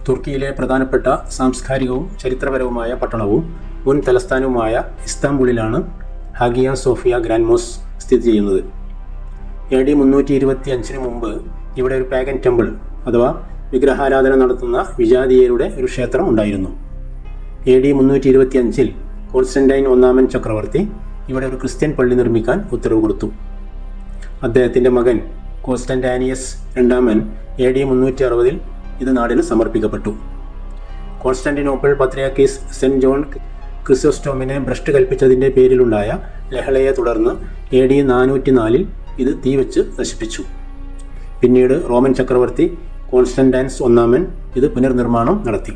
തുർക്കിയിലെ പ്രധാനപ്പെട്ട സാംസ്കാരികവും ചരിത്രപരവുമായ പട്ടണവും മുൻ തലസ്ഥാനവുമായ ഇസ്താംബുളിലാണ് ഹാഗിയ സോഫിയ ഗ്രാൻഡ് മോസ്ക് സ്ഥിതി ചെയ്യുന്നത്. AD 325 മുമ്പ് ഇവിടെ ഒരു പാഗൻ ടെമ്പിൾ അഥവാ വിഗ്രഹാരാധന നടത്തുന്ന വിജാതീയരുടെ ഒരു ക്ഷേത്രം ഉണ്ടായിരുന്നു. AD 325 കോൺസ്റ്റന്റൈൻ ഒന്നാമൻ ചക്രവർത്തി ഇവിടെ ഒരു ക്രിസ്ത്യൻ പള്ളി നിർമ്മിക്കാൻ ഉത്തരവ് കൊടുത്തു. അദ്ദേഹത്തിൻ്റെ മകൻ കോൺസ്റ്റന്റാനിയസ് രണ്ടാമൻ AD 360 ഇത് നാടിന് സമർപ്പിക്കപ്പെട്ടു. കോൺസ്റ്റാന്റിനോപ്പിൾ പത്രിയാർക്കീസ് സെന്റ് ജോൺ ക്രിസോസ്റ്റോമിനെ ഭ്രഷ്ട് കൽപ്പിച്ചതിൻ്റെ പേരിലുണ്ടായ ലഹളയെ തുടർന്ന് AD 404 ഇത് തീവച്ച് നശിപ്പിച്ചു. പിന്നീട് റോമൻ ചക്രവർത്തി കോൺസ്റ്റന്റൈൻസ് ഒന്നാമൻ ഇത് പുനർനിർമ്മാണം നടത്തി.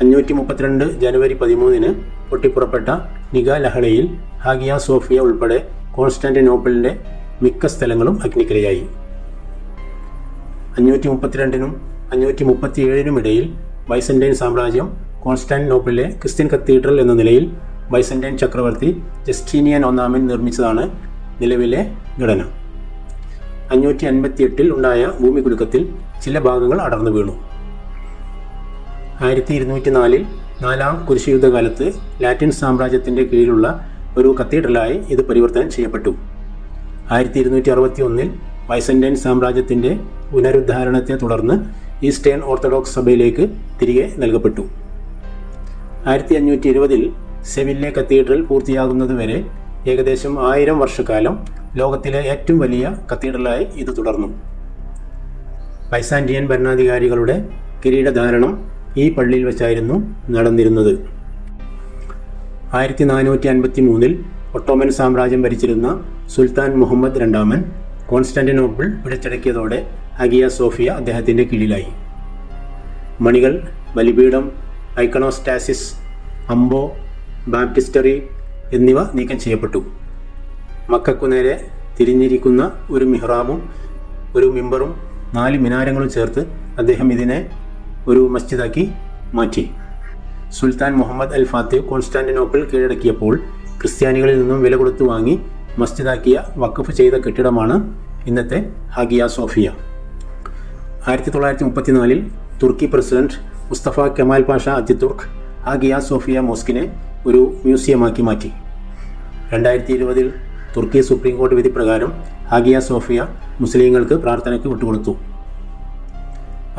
532 ജനുവരി 13 പൊട്ടിപ്പുറപ്പെട്ട നിക ലഹളയിൽ ഹാഗിയ സോഫിയ ഉൾപ്പെടെ കോൺസ്റ്റാന്റിനോപ്പിളിൻ്റെ മിക്ക സ്ഥലങ്ങളും അഗ്നിക്കിരയായി. 532 537 ഇടയിൽ ബൈസന്റൈൻ സാമ്രാജ്യം കോൺസ്റ്റാന്റിനോപ്പിളിലെ ക്രിസ്ത്യൻ കത്തീഡ്രൽ എന്ന നിലയിൽ ബൈസന്റൈൻ ചക്രവർത്തി ജസ്റ്റീനിയൻ ഒന്നാമൻ നിർമ്മിച്ചതാണ് നിലവിലെ ഘടന. 558 ഉണ്ടായ ഭൂമികുലുക്കത്തിൽ ചില ഭാഗങ്ങൾ അടർന്നു വീണു. 1204 നാലാം കുരിശുയുദ്ധകാലത്ത് ലാറ്റിൻ സാമ്രാജ്യത്തിൻ്റെ കീഴിലുള്ള ഒരു കത്തീഡ്രലായി ഇത് പരിവർത്തനം ചെയ്യപ്പെട്ടു. 1261 ബൈസന്റൈൻ സാമ്രാജ്യത്തിൻ്റെ പുനരുദ്ധാരണത്തെ തുടർന്ന് ഈസ്റ്റേൺ ഓർത്തഡോക്സ് സഭയിലേക്ക് തിരികെ നൽകപ്പെട്ടു. 1520 സെവില്ലെ കത്തീഡ്രൽ പൂർത്തിയാകുന്നതുവരെ ഏകദേശം 1000 വർഷക്കാലം ലോകത്തിലെ ഏറ്റവും വലിയ കത്തീഡ്രലായി ഇത് തുടർന്നു. ബൈസാന്റിയൻ ഭരണാധികാരികളുടെ കിരീടധാരണം ഈ പള്ളിയിൽ വെച്ചായിരുന്നു നടന്നിരുന്നത്. 1453 ഒട്ടോമൻ സാമ്രാജ്യം ഭരിച്ചിരുന്ന സുൽത്താൻ മുഹമ്മദ് രണ്ടാമൻ കോൺസ്റ്റാന്റിനോപ്പിൾ പിടിച്ചടക്കിയതോടെ ഹാഗിയ സോഫിയ അദ്ദേഹത്തിൻ്റെ കീഴിലായി. മണികൾ, ബലിപീഠം, ഐക്കണോസ്റ്റാസിസ്, അംബോ, ബാപ്റ്റിസ്റ്ററി എന്നിവ നീക്കം ചെയ്യപ്പെട്ടു. മക്കക്കു നേരെ തിരിഞ്ഞിരിക്കുന്ന ഒരു മിഹ്റാബും ഒരു മിമ്പറും 4 മിനാരങ്ങളും ചേർത്ത് അദ്ദേഹം ഇതിനെ ഒരു മസ്ജിദാക്കി മാറ്റി. സുൽത്താൻ മുഹമ്മദ് അൽ ഫാത്തിഹ് കോൺസ്റ്റാന്റിനോപ്പിൾ കീഴടക്കിയപ്പോൾ ക്രിസ്ത്യാനികളിൽ നിന്നും വില കൊടുത്തു വാങ്ങി മസ്ജിദാക്കിയ വഖഫ് ചെയ്ത കെട്ടിടമാണ് ഇന്നത്തെ ഹാഗിയ സോഫിയ. 1934 തുർക്കി president Mustafa Kemal Pasha Ataturk Hagia Sophia മോസ്കിനെ ഒരു മ്യൂസിയമാക്കി മാറ്റി. 2020 തുർക്കി സുപ്രീം കോടതി വിധി പ്രകാരം ഹാഗിയ സോഫിയ മുസ്ലിങ്ങൾക്ക് പ്രാർത്ഥനയ്ക്ക് വിട്ടുകൊടുത്തു.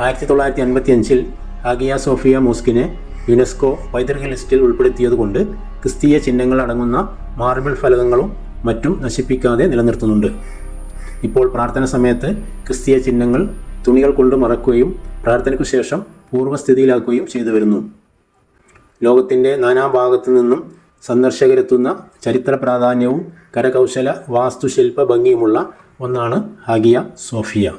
1955 ഹാഗിയ സോഫിയ മോസ്കിനെ യുനെസ്കോ പൈതൃക ലിസ്റ്റിൽ ഉൾപ്പെടുത്തിയതുകൊണ്ട് ക്രിസ്തീയ ചിഹ്നങ്ങൾ അടങ്ങുന്ന മാർബിൾ ഫലകങ്ങളും മറ്റും നശിപ്പിക്കാതെ നിലനിർത്തുന്നുണ്ട്. ഇപ്പോൾ പ്രാർത്ഥന സമയത്ത് ക്രിസ്തീയ ചിഹ്നങ്ങൾ തുണികൾ കൊണ്ട് മറക്കുകയും പ്രാർത്ഥനയ്ക്കു ശേഷം പൂർവ്വസ്ഥിതിയിലാക്കുകയും ചെയ്തു വരുന്നു. ലോകത്തിൻ്റെ നാനാഭാഗത്തു നിന്നും സന്ദർശകരെത്തുന്ന ചരിത്ര പ്രാധാന്യവും കരകൗശല വാസ്തുശില്പ ഭംഗിയുമുള്ള ഒന്നാണ് ഹാഗിയ സോഫിയ.